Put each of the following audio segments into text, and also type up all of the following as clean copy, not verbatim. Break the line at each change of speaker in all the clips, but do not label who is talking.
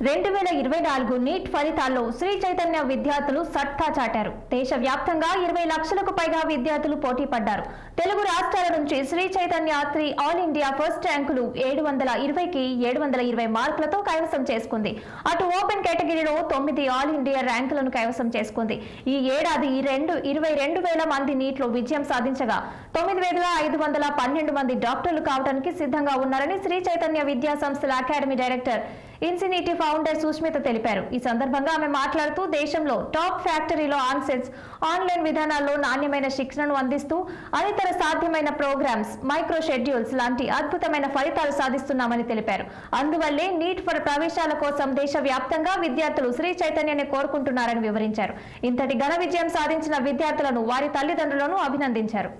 2024 neat ఫలితాల్లో శ్రీ చైతన్య విద్యార్థులు సత్తా చాటారు. దేశవ్యాప్తంగా 20 లక్షలకు పైగా విద్యార్థులు పోటీ పడ్డారు. తెలుగు రాష్ట్రాల నుంచి Sri Chaitanya 3 all India first ర్యాంకులు 720కి 720 మార్కులతో కైవసం చేసుకుంది. అటు ఓపెన్ కేటగిరీలో 9 ఆల్ ఇండియా ర్యాంకులను కైవసం చేసుకుంది. ఈ ఏడాది 22,000 మంది నీట్లో విజయం సాధించగా 9,512 మంది డాక్టర్లు కావడానికి సిద్ధంగా ఉన్నారని శ్రీ చైతన్య విద్యా సంస్థల అకాడమీ డైరెక్టర్ ఇన్సినిటీ ఫౌండర్ సుష్మిత తెలిపారు. ఈ సందర్భంగా ఆమె మాట్లాడుతూ దేశంలో టాప్ ఫ్యాక్టరీలో ఆన్సెట్స్ ఆన్లైన్ విధానాల్లో నాణ్యమైన శిక్షణను అందిస్తూ అనితర సాధ్యమైన ప్రోగ్రామ్స్ మైక్రో షెడ్యూల్స్ లాంటి అద్భుతమైన ఫలితాలు సాధిస్తున్నామని తెలిపారు. అందువల్లే నీట్ ఫర్ ప్రవేశాల కోసం దేశవ్యాప్తంగా విద్యార్థులు శ్రీ చైతన్యాన్ని కోరుకుంటున్నారని వివరించారు. ఇంతటి ఘన విజయం సాధించిన విద్యార్థులను వారి తల్లిదండ్రులను అభినందించారు.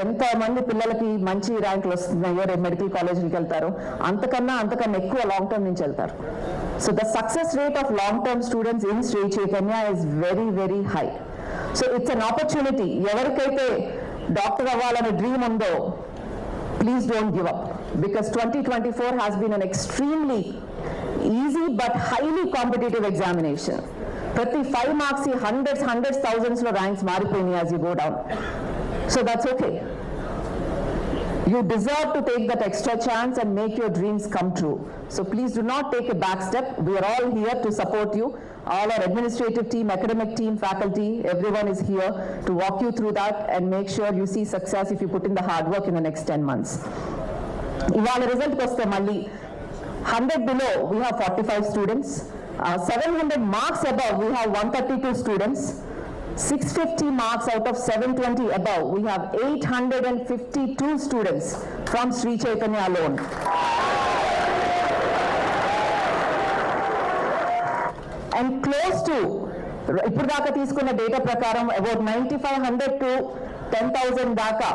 ఎంత మంది పిల్లలకి మంచి ర్యాంకులు వస్తున్నాయో రేపు మెడికల్ కాలేజీకి వెళ్తారు, అంతకన్నా ఎక్కువ లాంగ్ టర్మ్ నుంచి వెళ్తారు. So the success rate of long term students in Sri Chaitanya is very very high. So it's an opportunity. ఎవరికైతే డాక్టర్ అవ్వాలనే డ్రీమ్ ఉందో please don't give up, because 2024 has been an extremely easy but highly competitive examination. ప్రతి 5 marks hundreds thousands లో ranks మారిపోయినాయి as you go down. So that's okay. You deserve to take that extra chance and make your dreams come true. So please do not take a back step. We are all here to support you. All our administrative team, academic team, faculty, everyone is here to walk you through that and make sure you see success if you put in the hard work in the next 10 months. Ivala result koste malli 100 below we have 45 students. 700 marks above we have 132 students. 650 marks out of 720 above, we have 852 students from Sri Chaitanya alone. And close to, ఇప్పుడు దాకా తీసుకున్న data ప్రకారం about 9,500 to 10,000 దాకా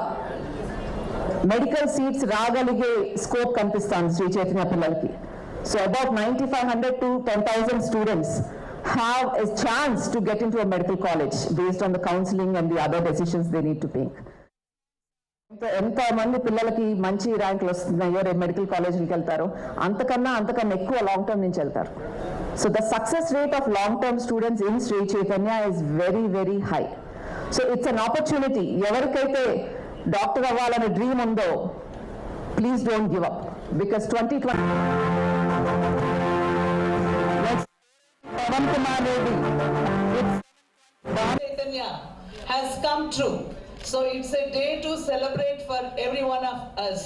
medical seats రాగలిగే scope కనిపిస్తుంది శ్రీ చైతన్య పిల్లలకి. So about 9,500 to 10,000 students have a chance to get into a medical college based on the counseling and the other decisions they need to take. ఎంత మంది పిల్లలకి మంచి ర్యాంకులు వస్తున్నాయో రేపు మెడికల్ కాలేజీకి వెళ్తారు, అంతకన్నా ఎక్కువ లాంగ్ టర్మ్ నుంచి వెళ్తారు. So the success rate of long term students in Sri Chaitanya is very very high. So it's an opportunity. ఎవరికైతే డాక్టర్ అవ్వాలనే డ్రీమ్ ఉందో please don't give up, because 2020
Chaitanya has come true. So it's a day to celebrate for every one of us.